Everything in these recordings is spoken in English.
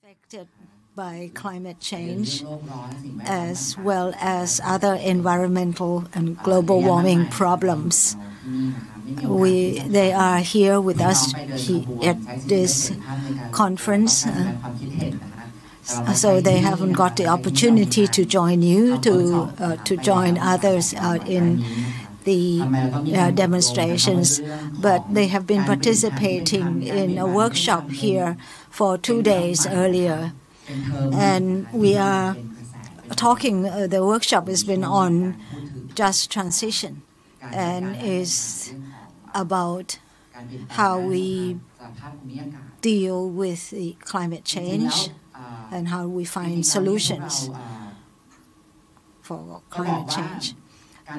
affected by climate change as well as other environmental and global warming problems. They are here with us at this conference, so they haven't got the opportunity to join you, to join others in the demonstrations, but they have been participating in a workshop here for 2 days earlier. And we are talking, the workshop has been on just transition and is about how we deal with the climate change and how we find solutions for climate change.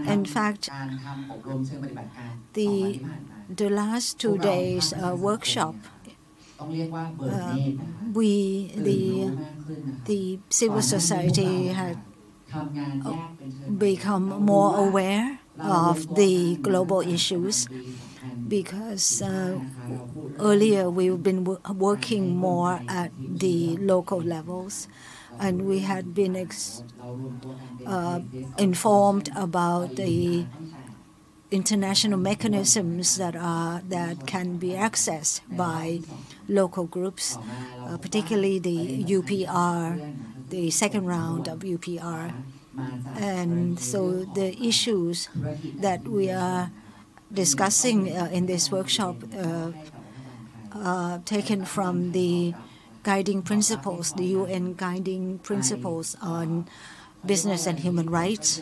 In fact, the last 2 days workshop, the civil society had become more aware of the global issues, because earlier we've been working more at the local levels, and we had been informed about the international mechanisms that can be accessed by local groups, particularly the UPR, the second round of UPR. And so the issues that we are discussing in this workshop are taken from the guiding principles, the UN guiding principles on business and human rights,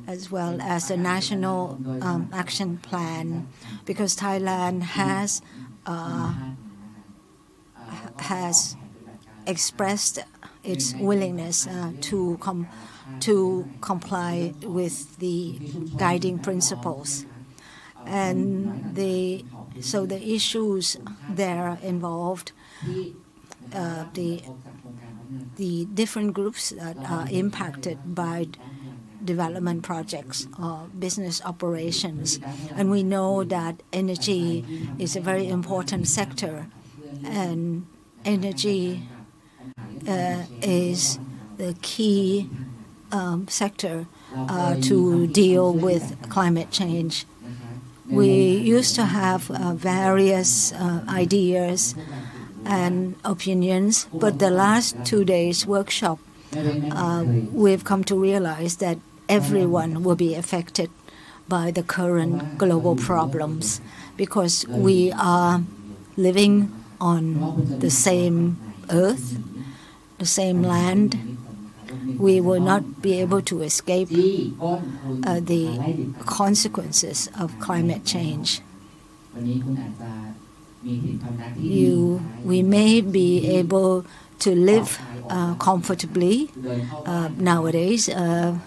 as well as the national action plan, because Thailand has expressed its willingness to comply with the guiding principles. And so the issues there involved the different groups that are impacted by development projects or business operations. And we know that energy is a very important sector, and energy is the key sector to deal with climate change. We used to have various ideas and opinions, but the last 2 days workshop, we've come to realize that everyone will be affected by the current global problems, because we are living on the same earth, the same land. We will not be able to escape the consequences of climate change. We may be able to live comfortably nowadays, and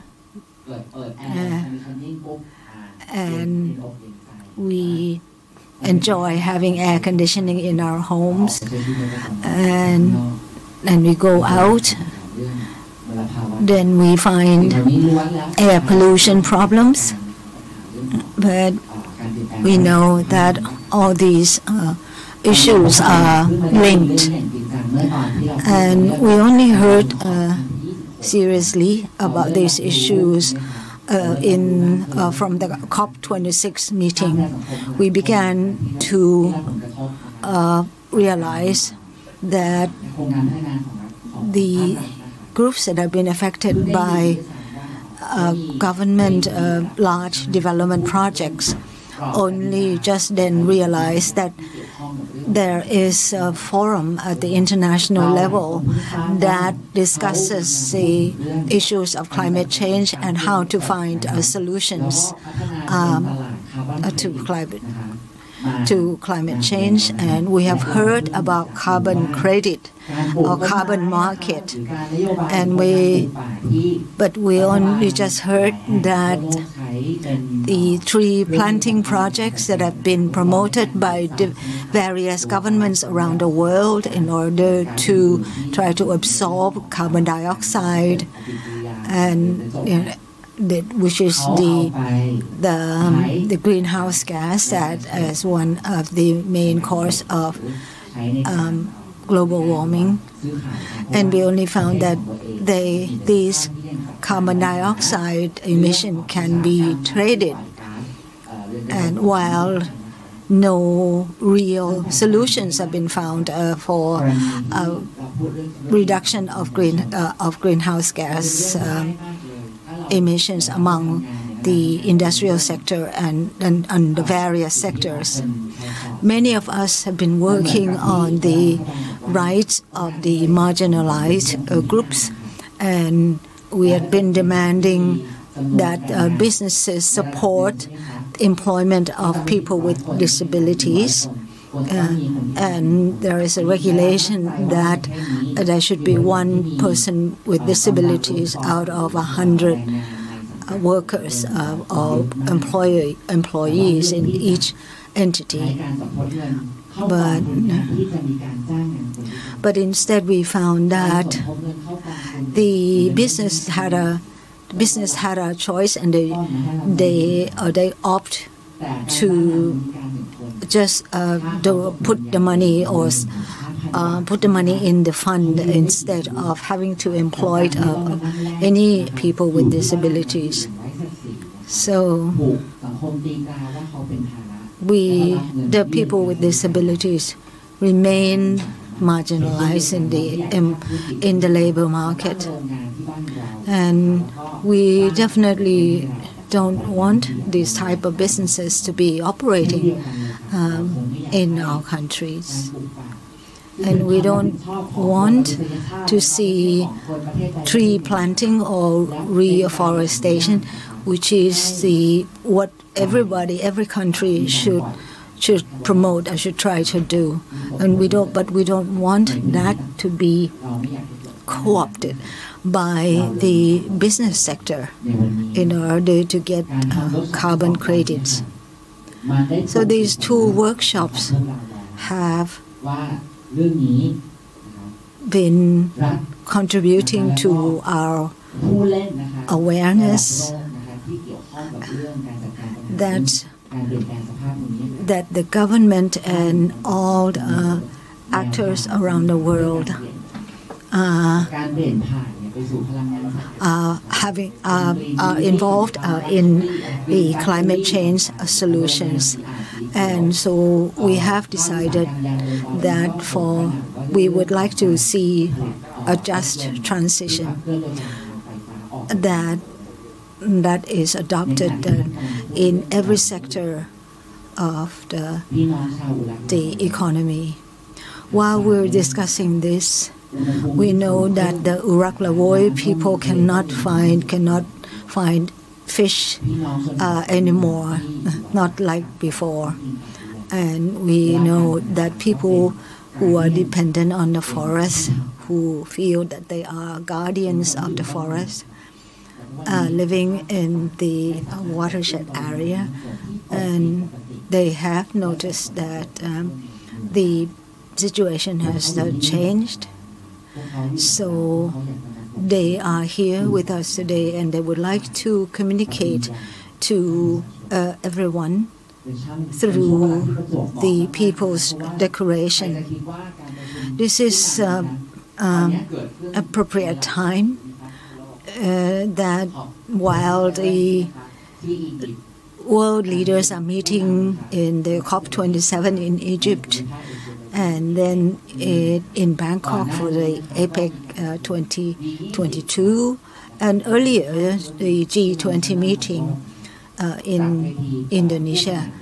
we enjoy having air conditioning in our homes, and we go out, then we find air pollution problems. But we know that all these issues are linked, and we only heard seriously about these issues from the COP26 meeting. We began to realize that the groups that have been affected by government large development projects only just then realized that there is a forum at the international level that discusses the issues of climate change and how to find solutions to climate change. And we have heard about carbon credit or carbon market, but we only just heard that the tree planting projects that have been promoted by various governments around the world in order to try to absorb carbon dioxide, and which is the greenhouse gas that is one of the main cause of global warming, and we only found that these carbon dioxide emission can be traded, and while no real solutions have been found for reduction of greenhouse gas emissions among the industrial sector and the various sectors. Many of us have been working on the rights of the marginalized groups, and we have been demanding that businesses support employment of people with disabilities. And there is a regulation that there should be one person with disabilities out of 100 workers or employees in each entity. But instead we found that the business had a choice, and they opt to just put the money in the fund instead of having to employ any people with disabilities. So the people with disabilities remain marginalized in the labor market, and we definitely don't want these type of businesses to be operating in our countries. And we don't want to see tree planting or reforestation, which is what every country should promote and should try to do. And we don't want that to be co-opted by the business sector in order to get carbon credits. So these two workshops have been contributing to our awareness that the government and all the actors around the world are involved in the climate change solutions. And so we have decided that we would like to see a just transition that is adopted in every sector of the economy. While we're discussing this, we know that the Urak-Lavoy people cannot find fish anymore, not like before. And we know that people who are dependent on the forest, who feel that they are guardians of the forest, living in the watershed area, and they have noticed that the situation has changed. So they are here with us today, and they would like to communicate to everyone through the People's Declaration. This is appropriate time that while the world leaders are meeting in the COP27 in Egypt, and then in Bangkok for the APEC 2022, and earlier the G20 meeting in Indonesia.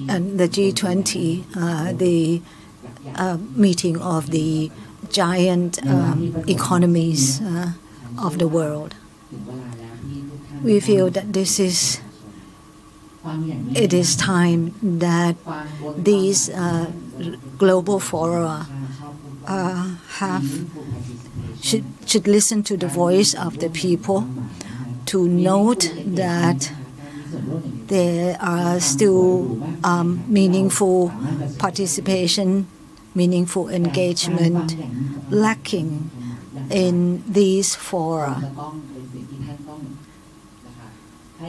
And the G20, the meeting of the giant economies of the world. We feel that it is time that these global fora should listen to the voice of the people, to note that there are still meaningful participation, meaningful engagement lacking in these fora.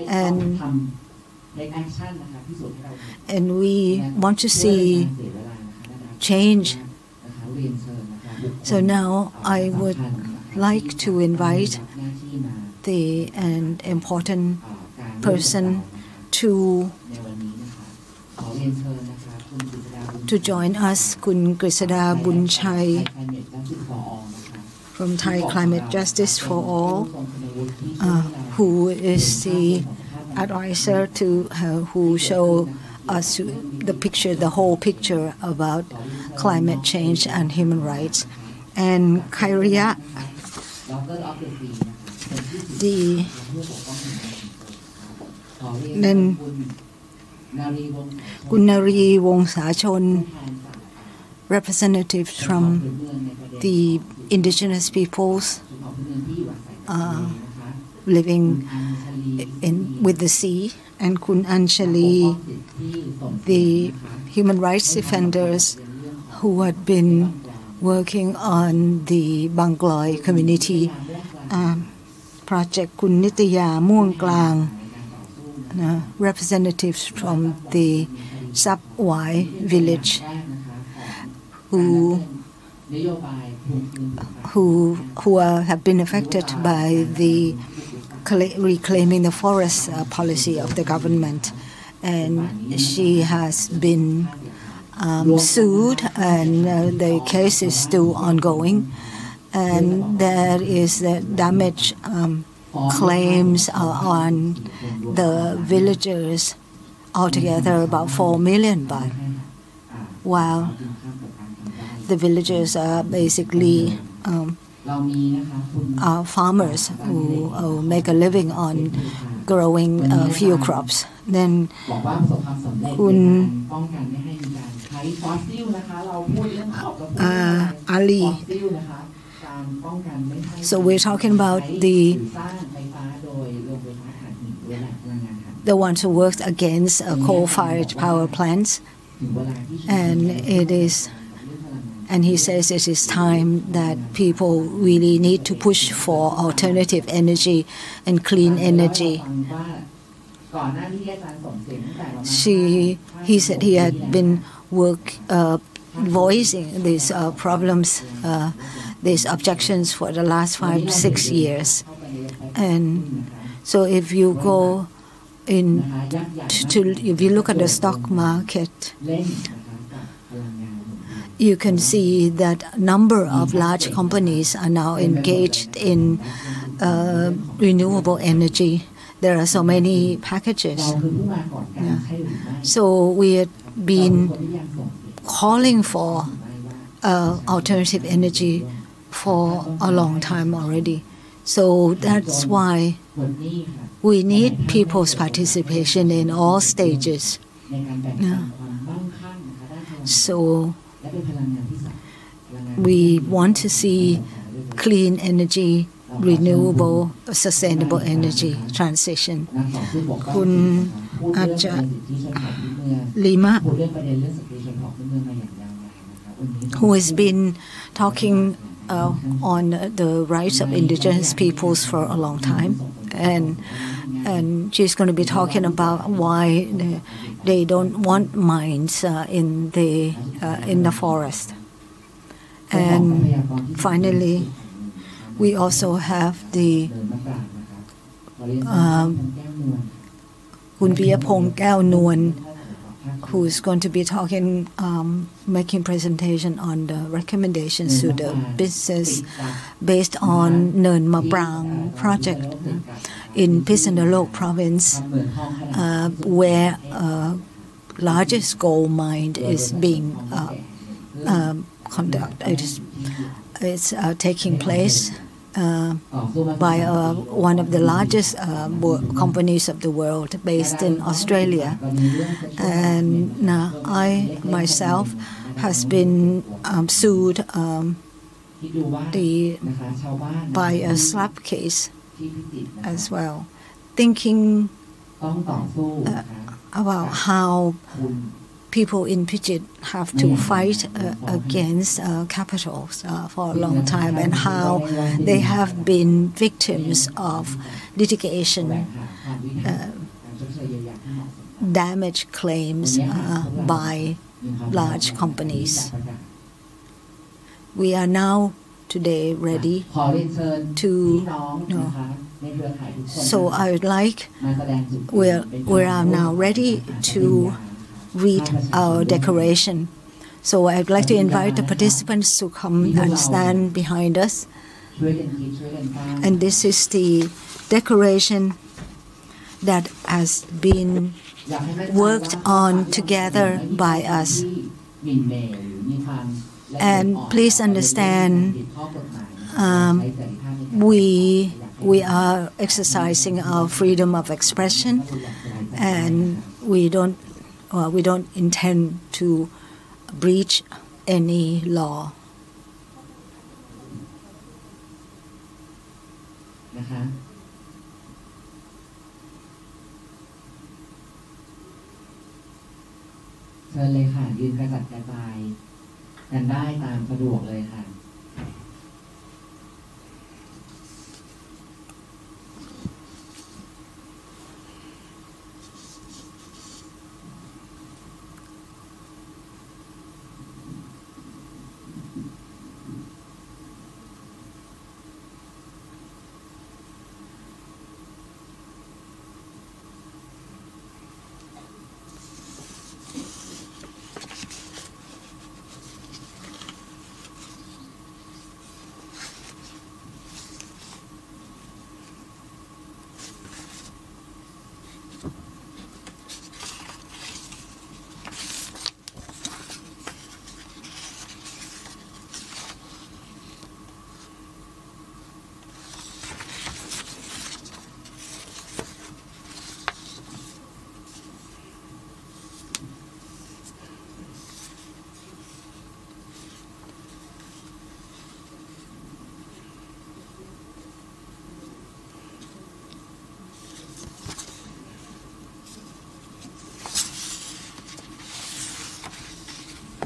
And and we want to see change. So now I would like to invite an important person to join us, Kun Grisada Bunchai from Thai Climate Justice for All, who is the advisor to who show us the whole picture about climate change and human rights. And Kairia, then Gunnari Wongsachon, representatives from the indigenous peoples living with the sea, and Kun Anjali, the human rights defenders who had been working on the Bangkok community project, Kun Nitaya Muang Klang, representatives from the Sap Wai village who have been affected by the reclaiming the forest policy of the government, and she has been sued, and the case is still ongoing, and there is the damage claims on the villagers, altogether about 4 million baht, while the villagers are basically farmers who make a living on growing few crops. Then Ali. So we're talking about the ones who worked against coal-fired power plants, and he says it is time that people really need to push for alternative energy and clean energy. He said he had been voicing these problems, these objections for the last 5-6 years. And so if you go if you look at the stock market, you can see that a number of large companies are now engaged in renewable energy. There are so many packages. Yeah. So we have been calling for alternative energy for a long time already. So that's why we need people's participation in all stages. Yeah. So we want to see clean energy, renewable, sustainable energy transition. Kun Aja Lima, who has been talking on the rights of indigenous peoples for a long time, and she's going to be talking about why they don't want mines in the forest. And finally, we also have the Kun Piyapong Kaew Nuan, who is going to be talking, making presentation on the recommendations to the business based on Nern Maprang project in Phitsanulok province, where largest gold mine is being conducted. It's taking place by one of the largest companies of the world based in Australia. And I myself has been sued by a slap case as well, thinking about how people in Phichit have to fight against capitals for a long time, and how they have been victims of litigation damage claims by large companies. We are now today ready to so I would like we are now ready to read our declaration. So I would like to invite the participants to come and stand behind us. And this is the declaration that has been worked on together by us. And please understand, we are exercising our freedom of expression, and we don't intend to breach any law.เชิญเลยค่ะยืนกระจัดกระจายกันได้ตามสะดวกเลยค่ะ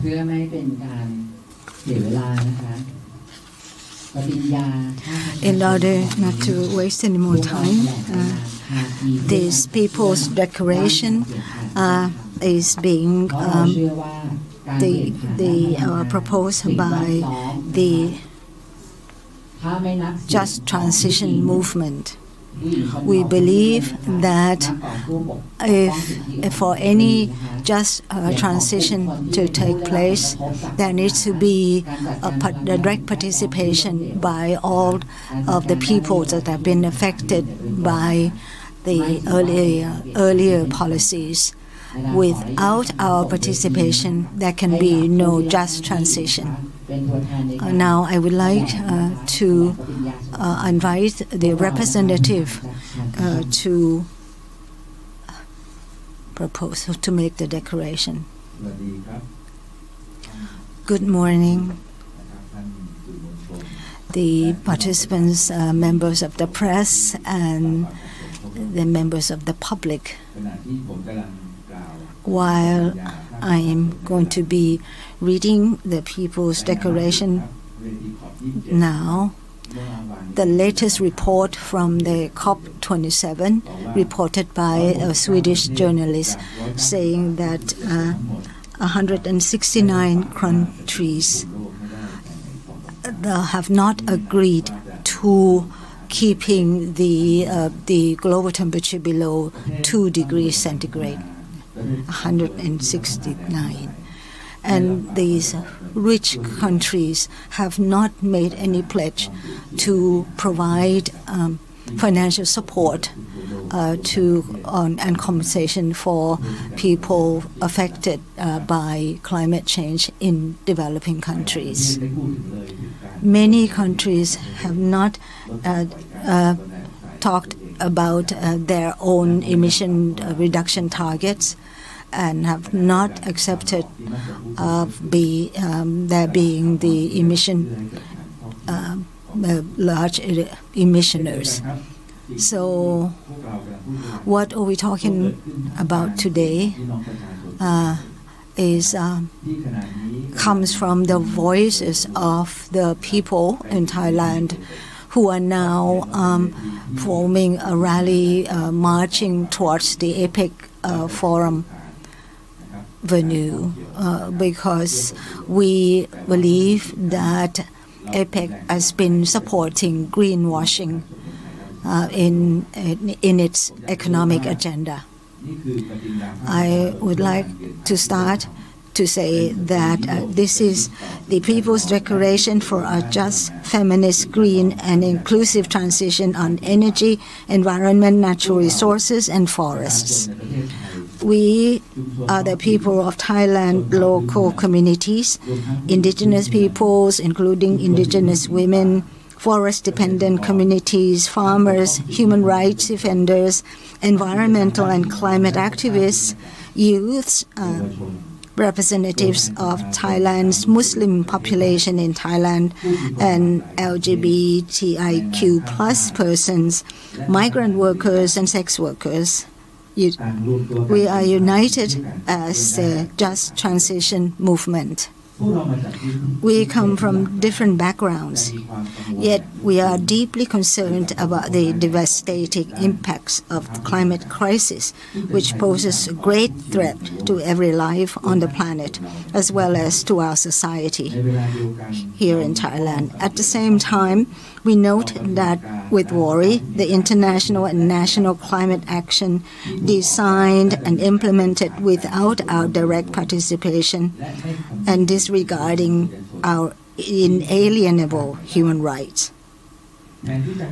เพื่อไม่เป็นการเสียเวลานะคะปฏิญญา In order not to waste any more time, this People's Declaration is being proposed by the Just Transition Movement. We believe that if for any just transition to take place, there needs to be a direct participation by all of the people that have been affected by the earlier policies. Without our participation, there can be no just transition. Now I would like to invite the representative to propose, to make the declaration. Good morning, the participants, members of the press, and the members of the public. While I am going to be reading the People's Declaration now, the latest report from the COP27 reported by a Swedish journalist saying that 169 countries have not agreed to keeping the global temperature below 2 degrees centigrade. 169. And these rich countries have not made any pledge to provide financial support and compensation for people affected by climate change in developing countries. Many countries have not talked about their own emission reduction targets and have not accepted there being the large emissioners. So what are we talking about today comes from the voices of the people in Thailand who are now forming a rally marching towards the APEC forum venue because we believe that APEC has been supporting greenwashing in its economic agenda. I would like to start to say that this is the People's Declaration for a Just, Feminist, Green and Inclusive Transition on Energy, Environment, Natural Resources and Forests. We are the people of Thailand, local communities, indigenous peoples, including indigenous women, forest-dependent communities, farmers, human rights defenders, environmental and climate activists, youths, representatives of Thailand's Muslim population in Thailand, and LGBTIQ+ persons, migrant workers and sex workers. We are united as the Just Transition movement. We come from different backgrounds, yet we are deeply concerned about the devastating impacts of the climate crisis, which poses a great threat to every life on the planet, as well as to our society here in Thailand. At the same time, we note that with worry, the international and national climate action designed and implemented without our direct participation and disregarding our inalienable human rights.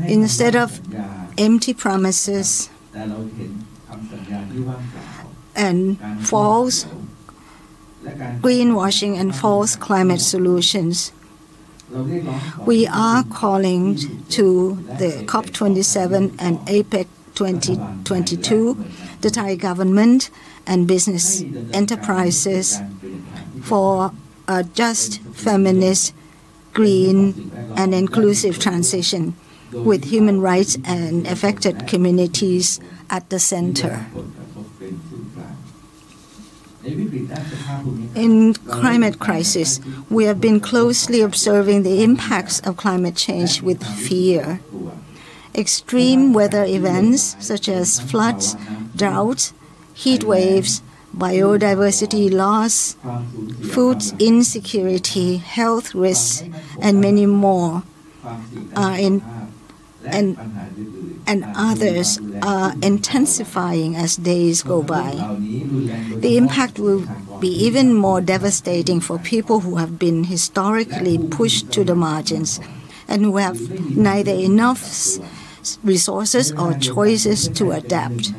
Instead of empty promises and false greenwashing and false climate solutions, we are calling to the COP27 and APEC2022, the Thai government and business enterprises for a just, feminist, green and inclusive transition with human rights and affected communities at the center. In climate crisis, we have been closely observing the impacts of climate change with fear. Extreme weather events such as floods, droughts, heat waves, biodiversity loss, food insecurity, health risks, and many more and others are intensifying as days go by. The impact will be even more devastating for people who have been historically pushed to the margins and who have neither enough resources or choices to adapt.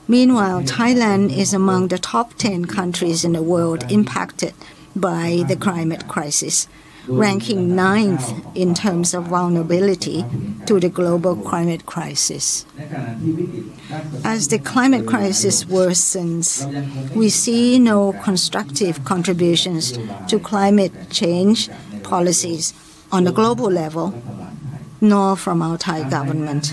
Meanwhile, Thailand is among the top 10 countries in the world impacted by the climate crisis, ranking 9th in terms of vulnerability to the global climate crisis. As the climate crisis worsens, we see no constructive contributions to climate change policies on a global level, nor from our Thai government.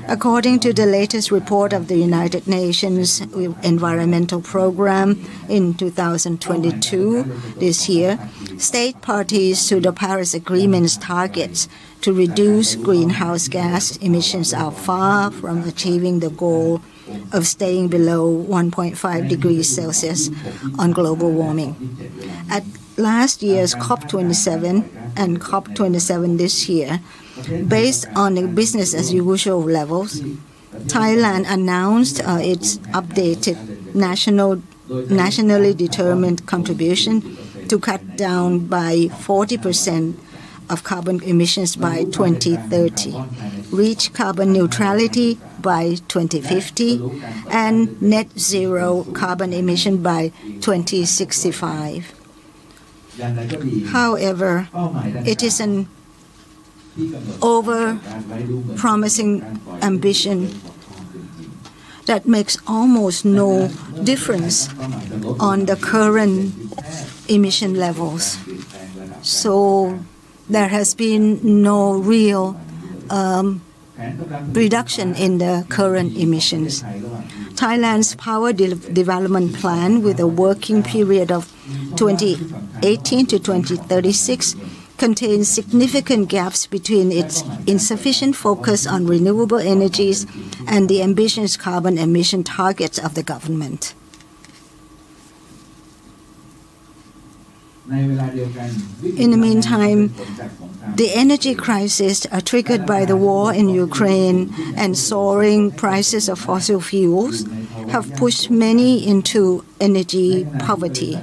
According to the latest report of the United Nations Environmental Program in 2022, this year, state parties to the Paris Agreement's targets to reduce greenhouse gas emissions are far from achieving the goal of staying below 1.5 degrees Celsius on global warming. At last year's COP27 and COP27 this year, based on the business as usual levels, Thailand announced its updated nationally determined contribution to cut down by 40% of carbon emissions by 2030, reach carbon neutrality by 2050, and net zero carbon emission by 2065. However, it is an over-promising ambition that makes almost no difference on the current emission levels. So there has been no real reduction in the current emissions. Thailand's power development plan, with a working period of 2018 to 2036, contains significant gaps between its insufficient focus on renewable energies and the ambitious carbon emission targets of the government. In the meantime, the energy crisis triggered by the war in Ukraine and soaring prices of fossil fuels have pushed many into energy poverty,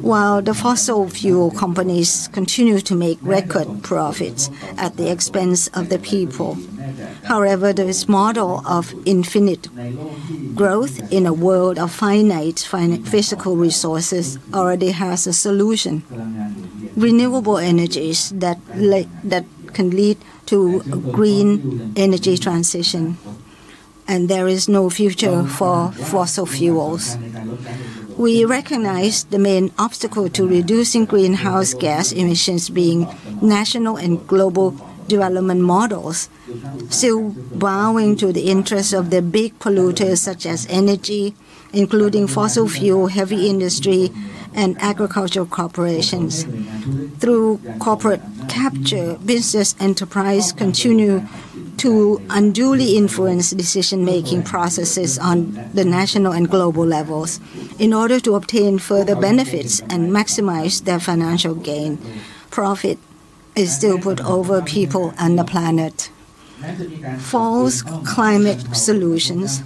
while the fossil fuel companies continue to make record profits at the expense of the people. However, this model of infinite growth in a world of finite physical resources already has a solution: renewable energies that can lead to green energy transition. And there is no future for fossil fuels. We recognize the main obstacle to reducing greenhouse gas emissions being national and global development models, still bowing to the interests of the big polluters such as energy, including fossil fuel, heavy industry, and agricultural corporations. Through corporate capture, business enterprise continue to unduly influence decision-making processes on the national and global levels in order to obtain further benefits and maximize their financial gain. Profit is still put over people and the planet. False climate solutions.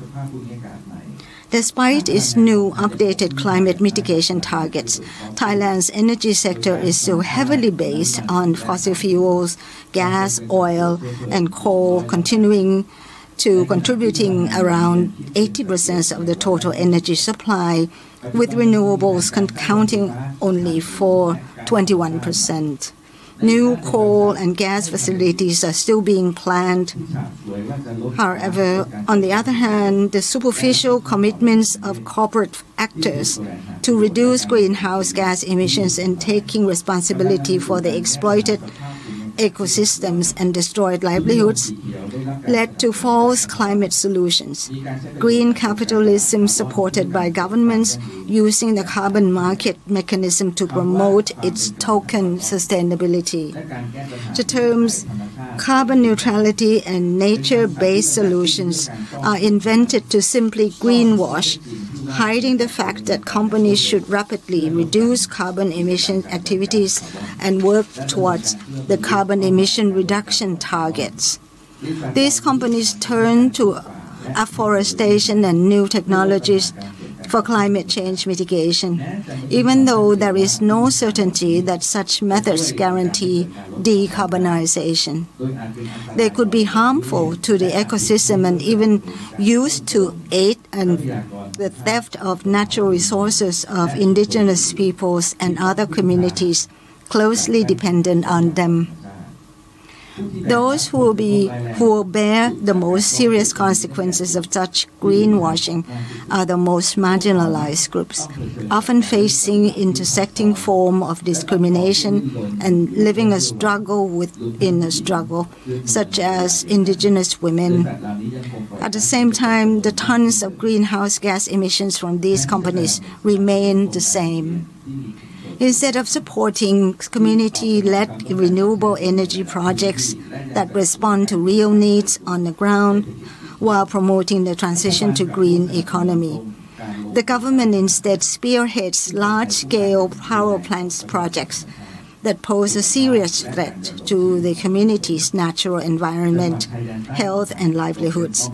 Despite its new updated climate mitigation targets, Thailand's energy sector is still heavily based on fossil fuels, gas, oil, and coal, contributing around 80% of the total energy supply, with renewables accounting only for 21%. New coal and gas facilities are still being planned. However, on the other hand, the superficial commitments of corporate actors to reduce greenhouse gas emissions and taking responsibility for the exploited ecosystems and destroyed livelihoods led to false climate solutions. Green capitalism supported by governments using the carbon market mechanism to promote its token sustainability. The terms carbon neutrality and nature-based solutions are invented to simply greenwash, hiding the fact that companies should rapidly reduce carbon emission activities and work towards the carbon emission reduction targets. These companies turn to afforestation and new technologies for climate change mitigation, even though there is no certainty that such methods guarantee decarbonization. They could be harmful to the ecosystem and even used to aid the theft of natural resources of indigenous peoples and other communities closely dependent on them. Those who will bear the most serious consequences of such greenwashing are the most marginalized groups, often facing intersecting form of discrimination and living a struggle within a struggle, such as indigenous women. At the same time, the tons of greenhouse gas emissions from these companies remain the same. Instead of supporting community-led renewable energy projects that respond to real needs on the ground while promoting the transition to green economy, the government instead spearheads large-scale power plants projects that pose a serious threat to the community's natural environment, health, and livelihoods.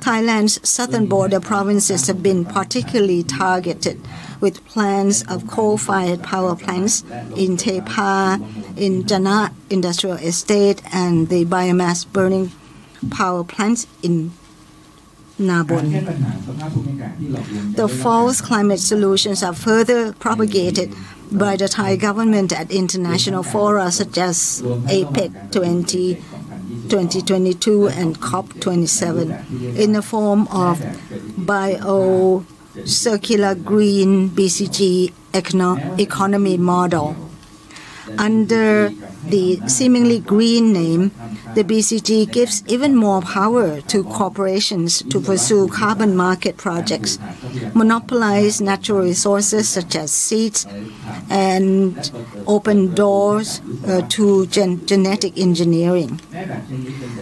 Thailand's southern border provinces have been particularly targeted with plans of coal-fired power plants in Tepa, in Jana Industrial Estate, and the biomass burning power plants in Nabon. The false climate solutions are further propagated by the Thai government at international fora such as APEC2022 and COP27 in the form of circular green BCG economy model. Under the seemingly green name, the BCG gives even more power to corporations to pursue carbon market projects, monopolize natural resources such as seeds, and open doors to genetic engineering.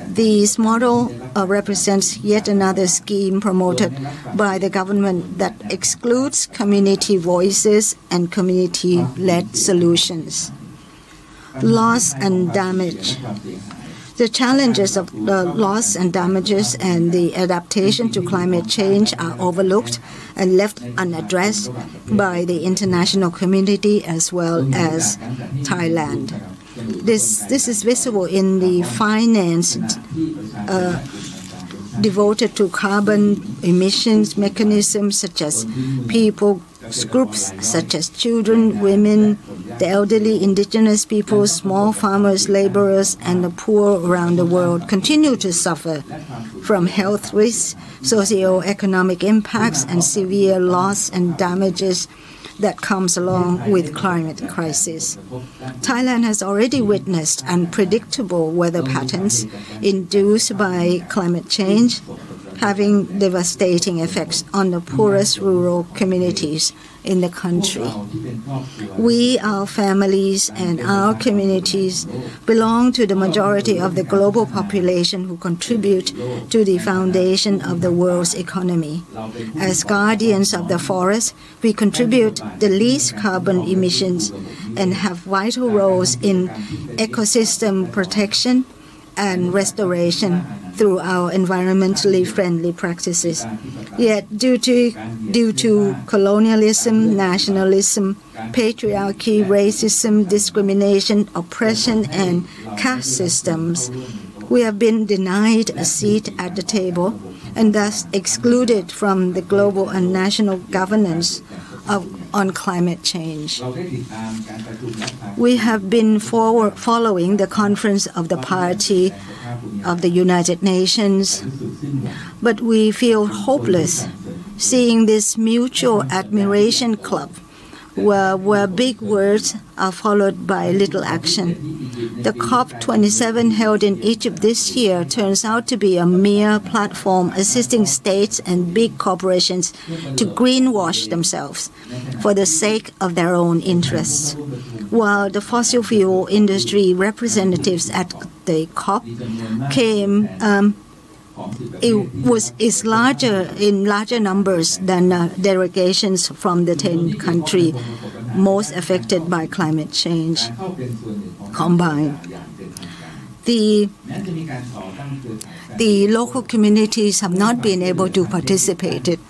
This model represents yet another scheme promoted by the government that excludes community voices and community-led solutions. Loss and damage. The challenges of the loss and damages and the adaptation to climate change are overlooked and left unaddressed by the international community as well as Thailand. This is visible in the finance devoted to carbon emissions mechanisms such as people groups such as children, women, the elderly, indigenous peoples, small farmers, laborers, and the poor around the world continue to suffer from health risks, socio-economic impacts, and severe loss and damages that comes along with climate crisis. Thailand has already witnessed unpredictable weather patterns induced by climate change, having devastating effects on the poorest rural communities in the country. We, our families, and our communities belong to the majority of the global population who contribute to the foundation of the world's economy. As guardians of the forest, we contribute the least carbon emissions and have vital roles in ecosystem protection and restoration through our environmentally friendly practices. Yet, due to colonialism, nationalism, patriarchy, racism, discrimination, oppression, and caste systems, we have been denied a seat at the table and thus excluded from the global and national governance on climate change. We have been following the Conference of the Party of the United Nations, but we feel hopeless seeing this mutual admiration club where big words are followed by little action. The COP27 held in Egypt this year turns out to be a mere platform assisting states and big corporations to greenwash themselves for the sake of their own interests. While the fossil fuel industry representatives at the COP came is larger in larger numbers than delegations from the 10 countries most affected by climate change combined. The local communities have not been able to participate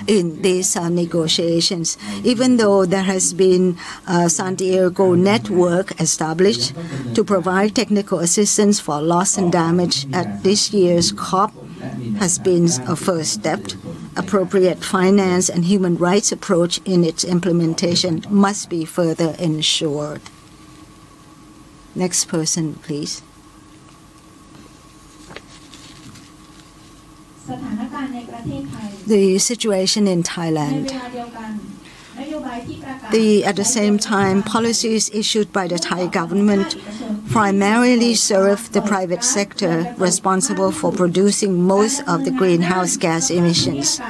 in these negotiations, even though there has been a San Diego network established to provide technical assistance for loss and damage at this year's COP has been a first step. Appropriate finance and human rights approach in its implementation must be further ensured. Next person, please. The situation in Thailand. At the same time, policies issued by the Thai government primarily serve the private sector responsible for producing most of the greenhouse gas emissions.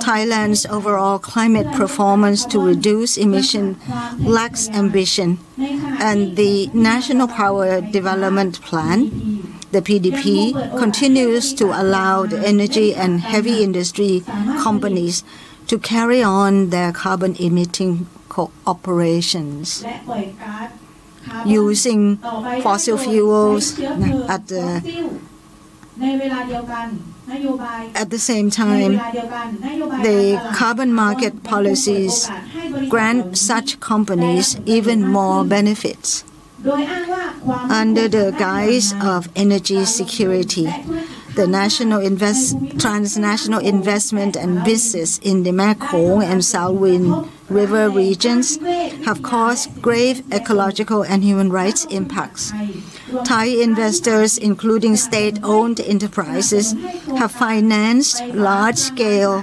Thailand's overall climate performance to reduce emission lacks ambition, and the National Power Development Plan, the PDP, continues to allow the energy and heavy industry companies to carry on their carbon-emitting operations using fossil fuels at the same time. The carbon market policies grant such companies even more benefits. Under the guise of energy security, the transnational investment and business in the Mekong and Salween river regions have caused grave ecological and human rights impacts. Thai investors, including state-owned enterprises, have financed large-scale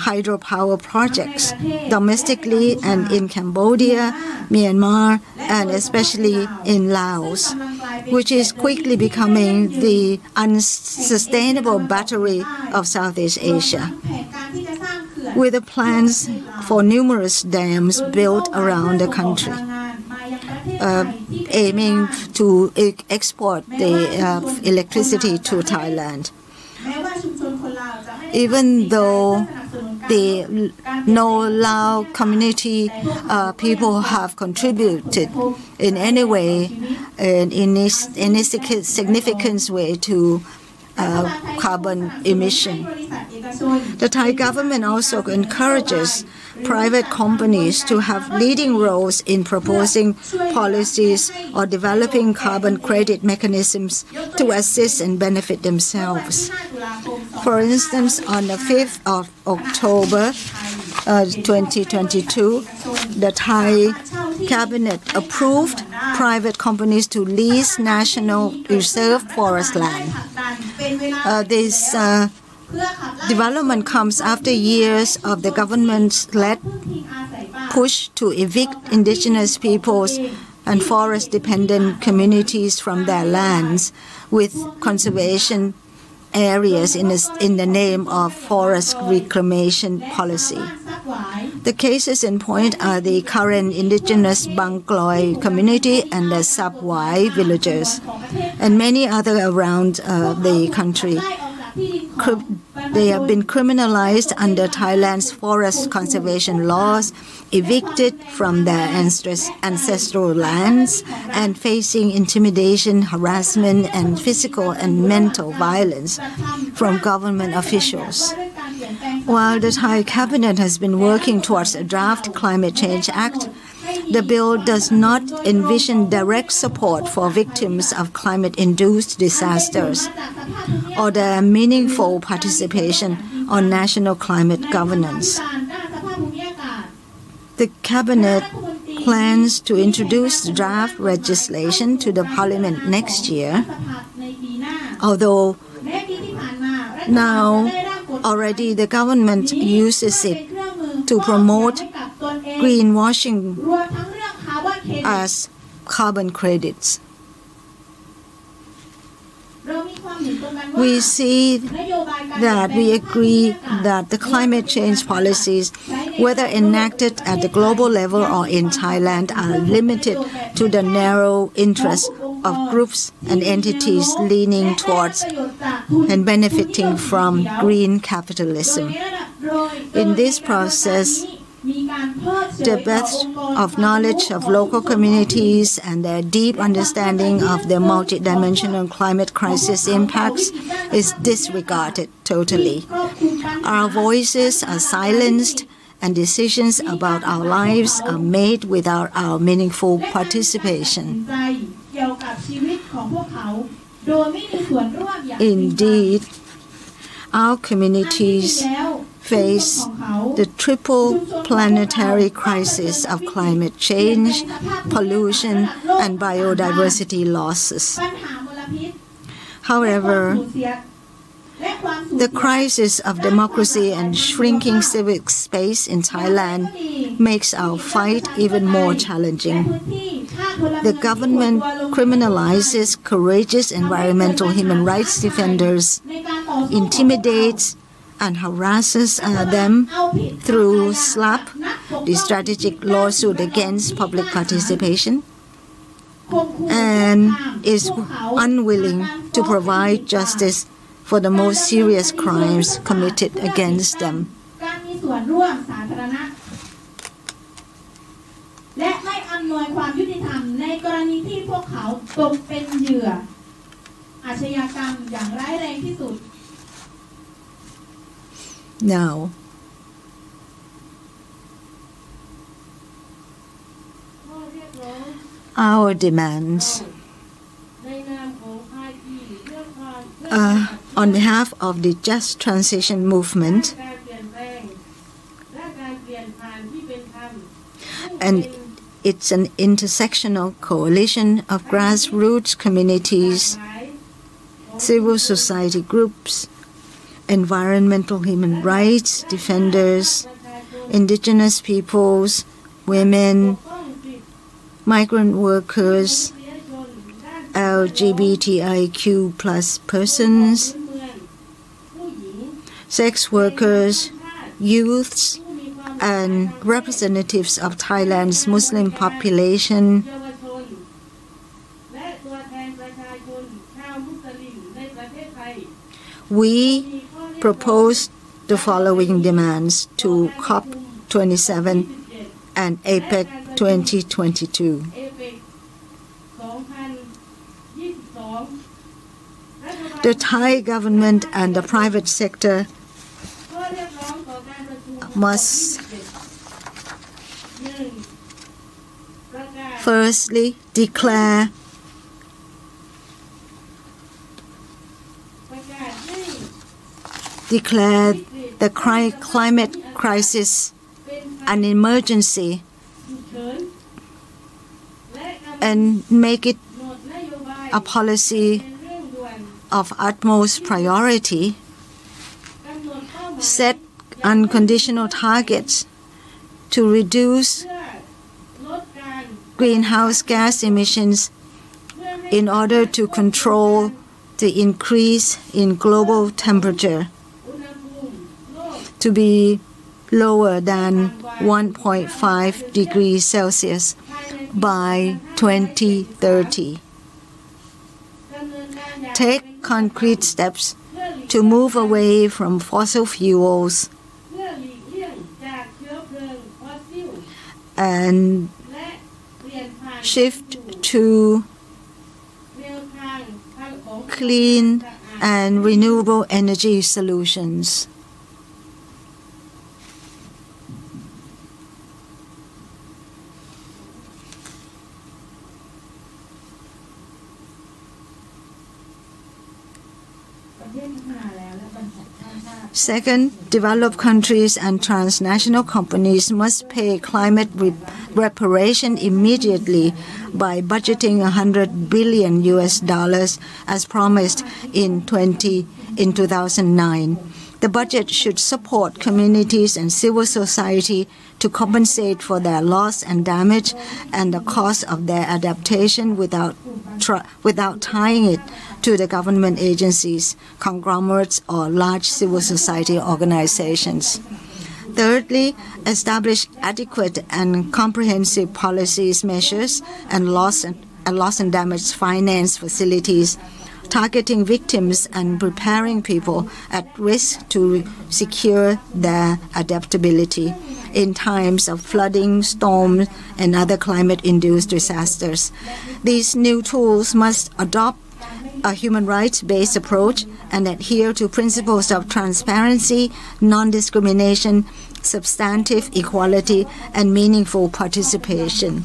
hydropower projects domestically and in Cambodia, Myanmar, and especially in Laos, which is quickly becoming the unsustainable battery of Southeast Asia, with the plans for numerous dams built around the country, aiming to export the electricity to Thailand. Even though the No Lao community people have contributed in any way, in any significant way to carbon emission. The Thai government also encourages private companies to have leading roles in proposing policies or developing carbon credit mechanisms to assist and benefit themselves. For instance, on the 5th of October 2022, the Thai cabinet approved private companies to lease national reserve forest land. This development comes after years of the government's-led push to evict indigenous peoples and forest-dependent communities from their lands with conservation areas in the name of forest reclamation policy. The cases in point are the current indigenous Bangkok community and the Sap-Wai villagers, and many other around the country. They have been criminalized under Thailand's forest conservation laws, evicted from their ancestral lands, and facing intimidation, harassment, and physical and mental violence from government officials. While the Thai cabinet has been working towards a draft Climate Change Act, the bill does not envision direct support for victims of climate-induced disasters or their meaningful participation on national climate governance. The cabinet plans to introduce draft legislation to the parliament next year, although now already the government uses it to promote greenwashing as carbon credits. We see that we agree that the climate change policies, whether enacted at the global level or in Thailand, are limited to the narrow interests of groups and entities leaning towards and benefiting from green capitalism. In this process, the breadth of knowledge of local communities and their deep understanding of the multidimensional climate crisis impacts is disregarded totally. Our voices are silenced and decisions about our lives are made without our meaningful participation. Indeed, our communities face the triple planetary crisis of climate change, pollution, and biodiversity losses. However, the crisis of democracy and shrinking civic space in Thailand makes our fight even more challenging. The government criminalizes courageous environmental human rights defenders, intimidates and harasses them through SLAP, the strategic lawsuit against public participation, and is unwilling to provide justice for the most serious crimes committed against them. และไม่อำนวยความยุติธรรมในกรณีที่พวกเขาตกเป็นเหยื่ออาชญากรรมอย่างร้ายแรงที่สุด Now, our demands on behalf of the Just Transition Movement And it's an intersectional coalition of grassroots communities, civil society groups, environmental human rights defenders, indigenous peoples, women, migrant workers, LGBTIQ+ persons, sex workers, youths, and representatives of Thailand's Muslim population. We propose the following demands to COP27 and APEC2022. The Thai government and the private sector must firstly declare the climate crisis an emergency and make it a policy of utmost priority, set unconditional targets to reduce greenhouse gas emissions in order to control the increase in global temperature to be lower than 1.5 degrees Celsius by 2030. Take concrete steps to move away from fossil fuels and shift to clean and renewable energy solutions. Second, developed countries and transnational companies must pay climate reparation immediately by budgeting $100 billion as promised in 2009. The budget should support communities and civil society to compensate for their loss and damage and the cost of their adaptation without tying it to the government agencies, conglomerates, or large civil society organizations. Thirdly, establish adequate and comprehensive policies, measures, and loss and damage finance facilities, targeting victims and preparing people at risk to secure their adaptability in times of flooding, storms, and other climate-induced disasters. These new tools must adopt a human rights-based approach and adhere to principles of transparency, non-discrimination, substantive equality, and meaningful participation.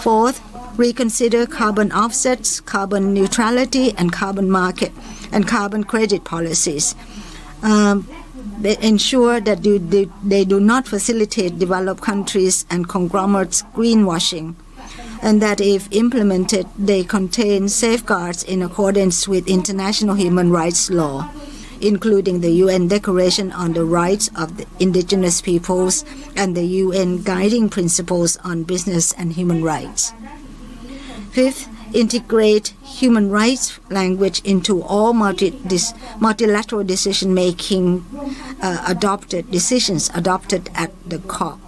Fourth, reconsider carbon offsets, carbon neutrality, and carbon market and carbon credit policies. They ensure that they do not facilitate developed countries and conglomerates greenwashing, and that if implemented, they contain safeguards in accordance with international human rights law, including the UN Declaration on the Rights of the Indigenous Peoples and the UN Guiding Principles on Business and Human Rights. Fifth, integrate human rights language into all multilateral decision-making decisions adopted at the COP,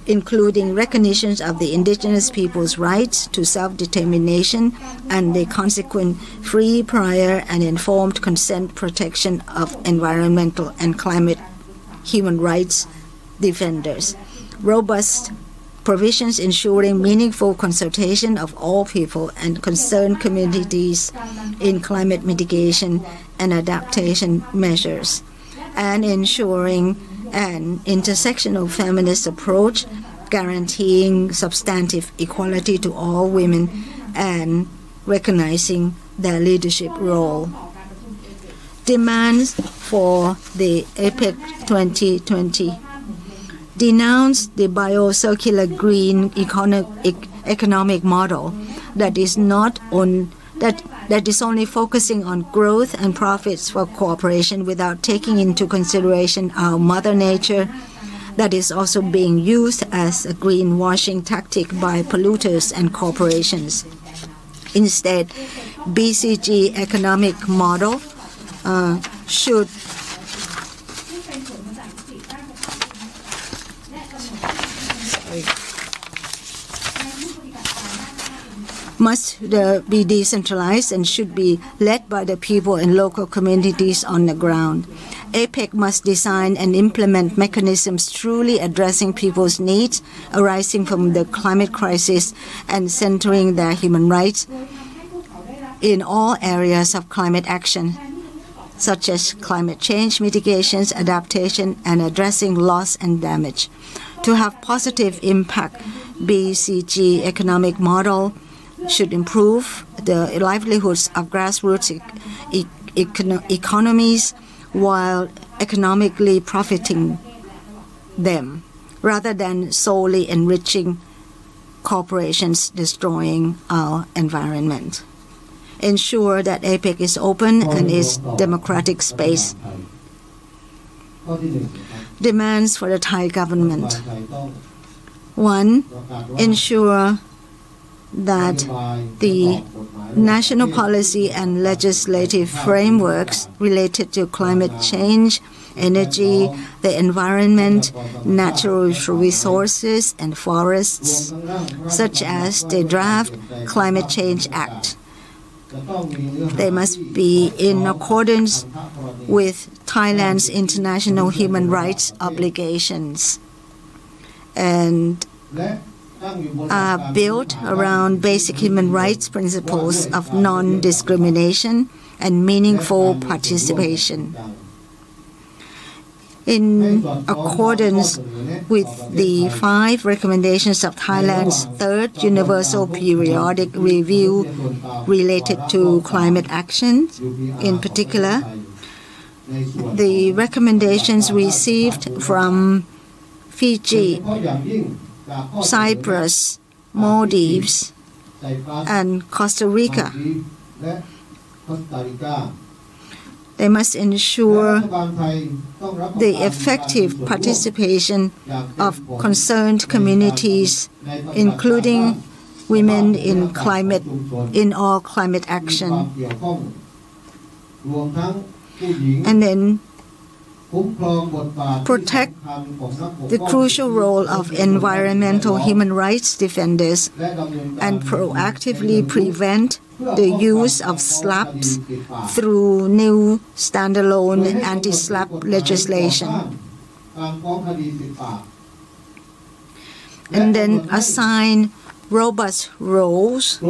including recognition of the indigenous people's rights to self-determination and the consequent free, prior, and informed consent protection of environmental and climate human rights defenders. Robust provisions ensuring meaningful consultation of all people and concerned communities in climate mitigation and adaptation measures, and ensuring an intersectional feminist approach guaranteeing substantive equality to all women and recognizing their leadership role. Demands for the APEC 2020. denounce the bio-circular green economic model that is only focusing on growth and profits for corporation without taking into consideration our mother nature, that is also being used as a greenwashing tactic by polluters and corporations. Instead, BCG economic model must be decentralized and should be led by the people and local communities on the ground. APEC must design and implement mechanisms truly addressing people's needs arising from the climate crisis and centering their human rights in all areas of climate action, such as climate change mitigations, adaptation, and addressing loss and damage. To have positive impact, BCG economic model should improve the livelihoods of grassroots economies while economically profiting them, rather than solely enriching corporations destroying our environment. Ensure that APEC is open and is democratic space. Demands for the Thai government. 1. Ensure that the national policy and legislative frameworks related to climate change, energy, the environment, natural resources, and forests, such as the Draft Climate Change Act. They must be in accordance with Thailand's international human rights obligations and are built around basic human rights principles of non-discrimination and meaningful participation. In accordance with the 5 recommendations of Thailand's 3rd Universal Periodic Review related to climate action, in particular, the recommendations received from Fiji, Cyprus, Maldives, and Costa Rica. They must ensure the effective participation of concerned communities, including women in all climate action. And then protect the crucial role of environmental human rights defenders and proactively prevent the use of SLAPs through new standalone anti-SLAP legislation. And then assign robust roles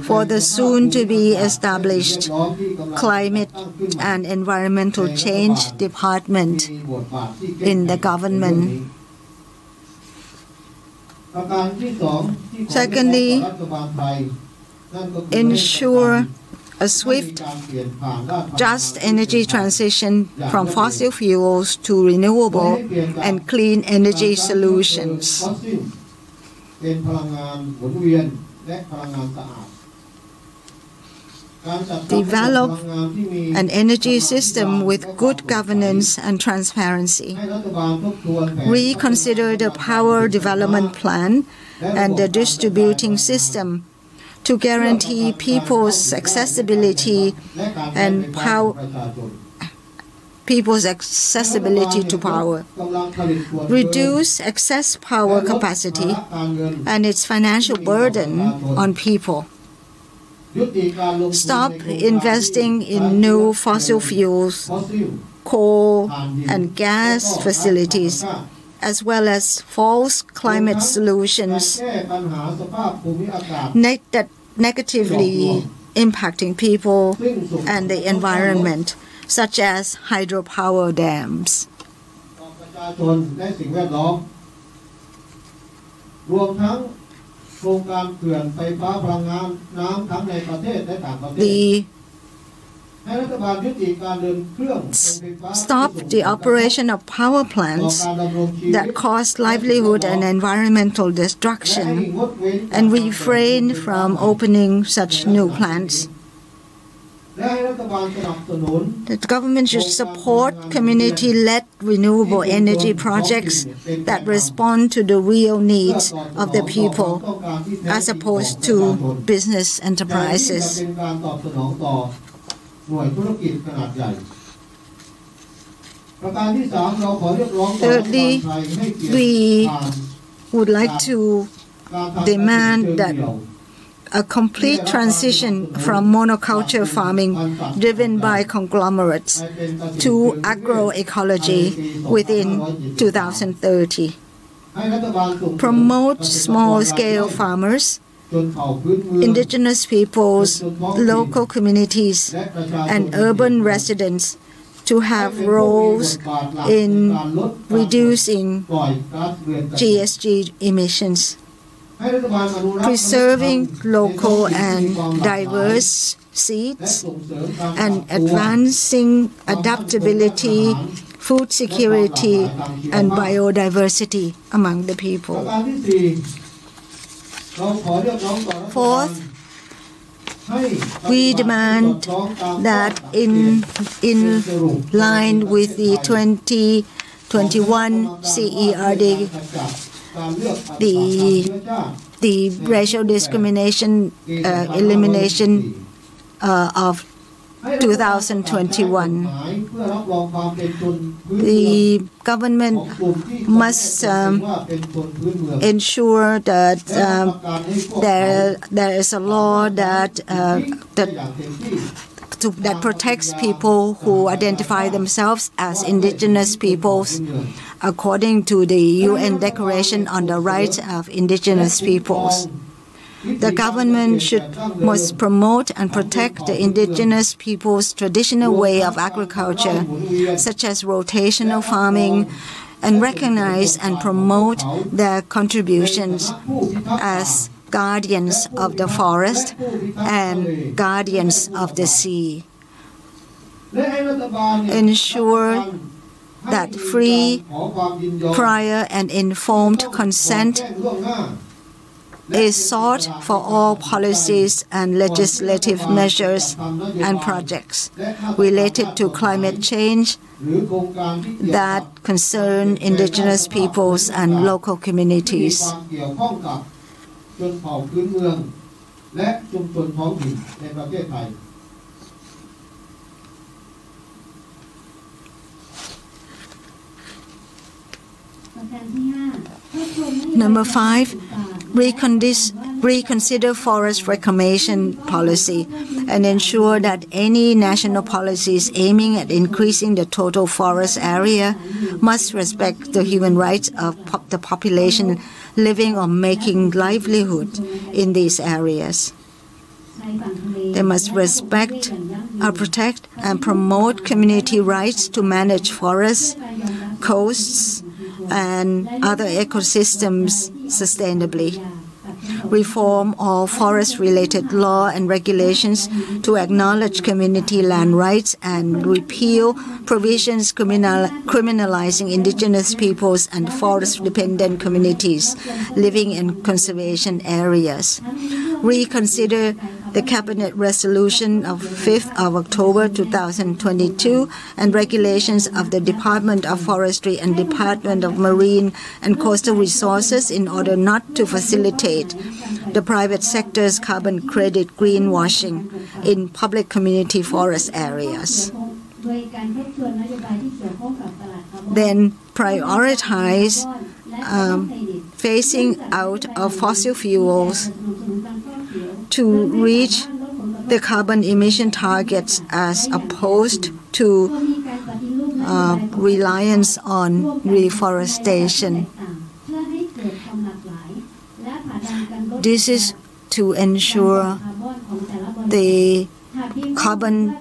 for the soon-to-be established Climate and Environmental Change Department in the government. Secondly, ensure a swift, just energy transition from fossil fuels to renewable and clean energy solutions. Develop an energy system with good governance and transparency. Reconsider the power development plan and the distributing system to guarantee people's accessibility and people's accessibility to power. Reduce excess power capacity and its financial burden on people. Stop investing in new fossil fuels, coal, and gas facilities, as well as false climate solutions that negatively impacting people and the environment, such as hydropower dams. The stop the operation of power plants that cause livelihood and environmental destruction, and refrain from opening such new plants. The government should support community-led renewable energy projects that respond to the real needs of the people, as opposed to business enterprises. Thirdly, we would like to demand that a complete transition from monoculture farming driven by conglomerates to agroecology within 2030. Promote small-scale farmers, indigenous peoples, local communities, and urban residents to have roles in reducing GHG emissions. Preserving local and diverse seeds and advancing adaptability, food security, and biodiversity among the people. Fourth, we demand that in line with the 2021 CERD, the racial discrimination elimination of 2021. The government must ensure that there is a law that protects people who identify themselves as indigenous peoples according to the UN Declaration on the Rights of Indigenous Peoples. The government must promote and protect the indigenous people's traditional way of agriculture, such as rotational farming, and recognize and promote their contributions as guardians of the forest and guardians of the sea. Ensure that free, prior, and informed consent is sought for all policies and legislative measures and projects related to climate change that concern indigenous peoples and local communities. Number 5, reconsider forest reclamation policy and ensure that any national policies aiming at increasing the total forest area must respect the human rights of the population living or making livelihood in these areas. They must respect, protect, and promote community rights to manage forests, coasts, and other ecosystems sustainably. Reform all forest-related law and regulations to acknowledge community land rights and repeal provisions criminalizing indigenous peoples and forest-dependent communities living in conservation areas. Reconsider the Cabinet Resolution of 5th of October 2022 and regulations of the Department of Forestry and Department of Marine and Coastal Resources in order not to facilitate the private sector's carbon credit greenwashing in public community forest areas. Then prioritize phasing out of fossil fuels to reach the carbon emission targets as opposed to reliance on reforestation. This is to ensure the carbon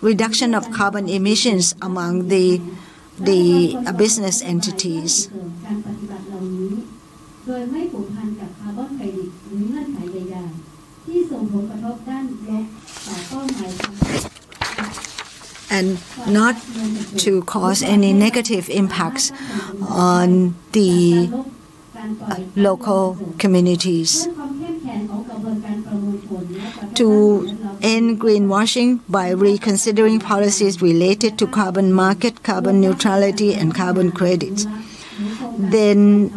reduction of carbon emissions among the business entities. and not to cause any negative impacts on the local communities. To end greenwashing by reconsidering policies related to carbon market, carbon neutrality, and carbon credits. Then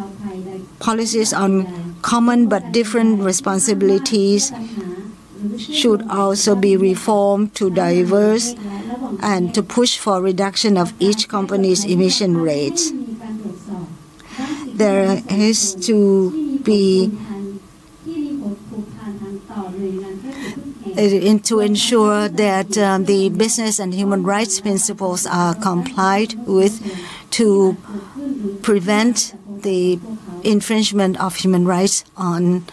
policies on common but different responsibilities should also be reformed to diverse and to push for reduction of each company's emission rates. There has to be to ensure that the business and human rights principles are complied with to prevent the infringement of human rights on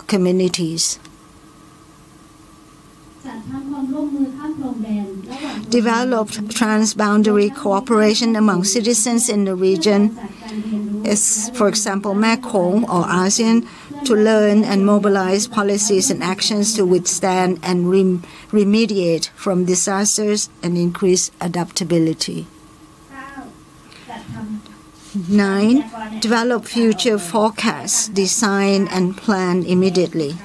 communities. Developed transboundary cooperation among citizens in the region, as for example Mekong or ASEAN, to learn and mobilize policies and actions to withstand and remediate from disasters and increase adaptability. 9. Develop future forecasts, design and plan immediately,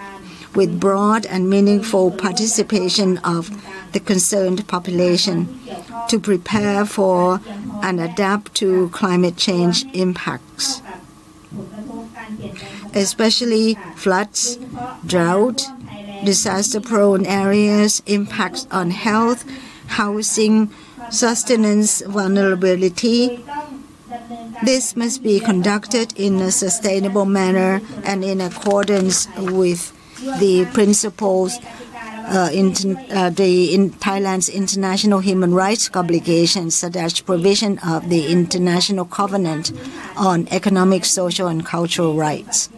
with broad and meaningful participation of the concerned population to prepare for and adapt to climate change impacts, especially floods, drought, disaster-prone areas, impacts on health, housing, sustenance vulnerability. This must be conducted in a sustainable manner and in accordance with the principles in Thailand's international human rights obligations, such as provision of the International Covenant on Economic, Social and Cultural Rights.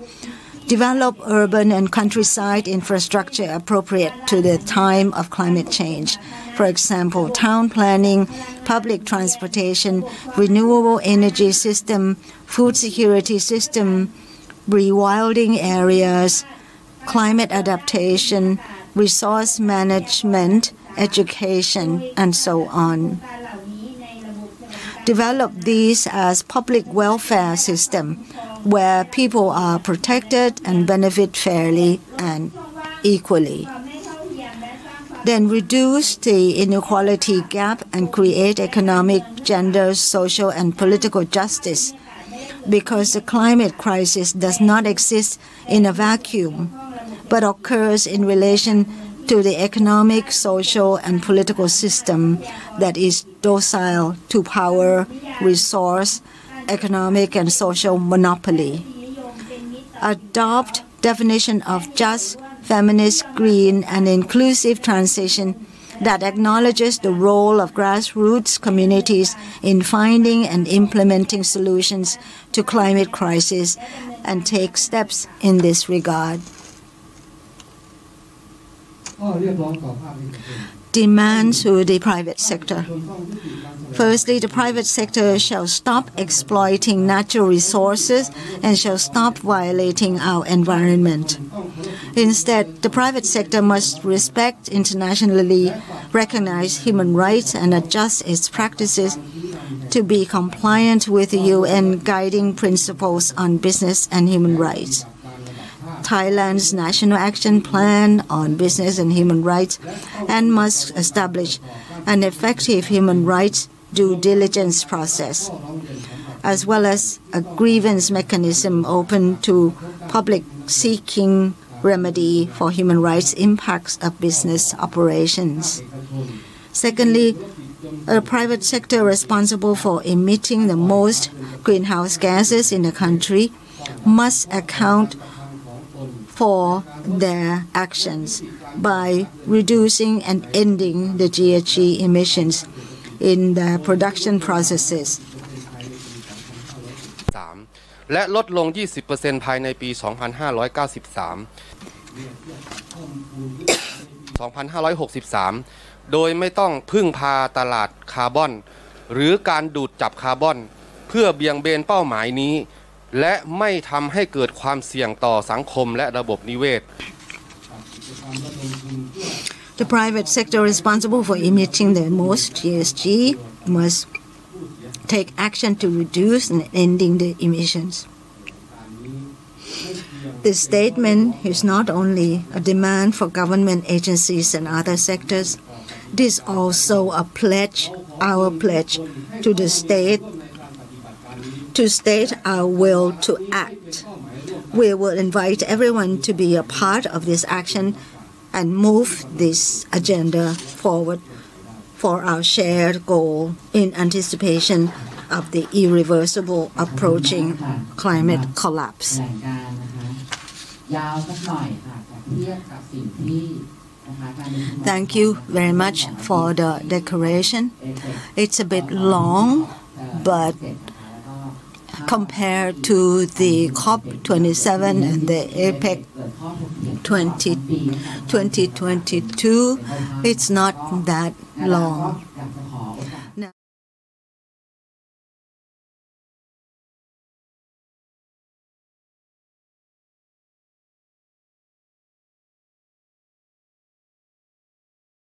Develop urban and countryside infrastructure appropriate to the time of climate change. For example, town planning, public transportation, renewable energy system, food security system, rewilding areas, climate adaptation, resource management, education, and so on. Develop these as public welfare system where people are protected and benefit fairly and equally. Then reduce the inequality gap and create economic, gender, social, and political justice, because the climate crisis does not exist in a vacuum, but occurs in relation to the economic, social, and political system that is docile to power, resource, economic, and social monopoly. Adopt definition of just, feminist, green, and inclusive transition that acknowledges the role of grassroots communities in finding and implementing solutions to climate crisis and take steps in this regard. Demands to the private sector. Firstly, the private sector shall stop exploiting natural resources and shall stop violating our environment. Instead, the private sector must respect internationally recognized human rights and adjust its practices to be compliant with the UN guiding principles on business and human rights. Thailand's National Action Plan on Business and Human Rights and must establish an effective human rights due diligence process, as well as a grievance mechanism open to public seeking remedy for human rights impacts of business operations. Secondly, a private sector responsible for emitting the most greenhouse gases in the country must account for their actions by reducing and ending the GHG emissions in their production processes. และลดลง 20% ภายในปี 2563 โดยไม่ต้องพึ่งพาตลาดคาร์บอนหรือการดูดจับคาร์บอนเพื่อเบี่ยงเบนเป้าหมายนี้และไม่ทำให้เกิดความเสี่ยงต่อสังคมและระบบนิเวศ The private sector responsible for emitting the most GHG must take action to reduce and ending the emissions. This statement is not only a demand for government agencies and other sectors, it is also a pledge, our pledge to the state, to state our will to act. We will invite everyone to be a part of this action and move this agenda forward for our shared goal in anticipation of the irreversible approaching climate collapse. Thank you very much for the declaration. It's a bit long, but compared to the COP27 and the APEC2022, it's not that long.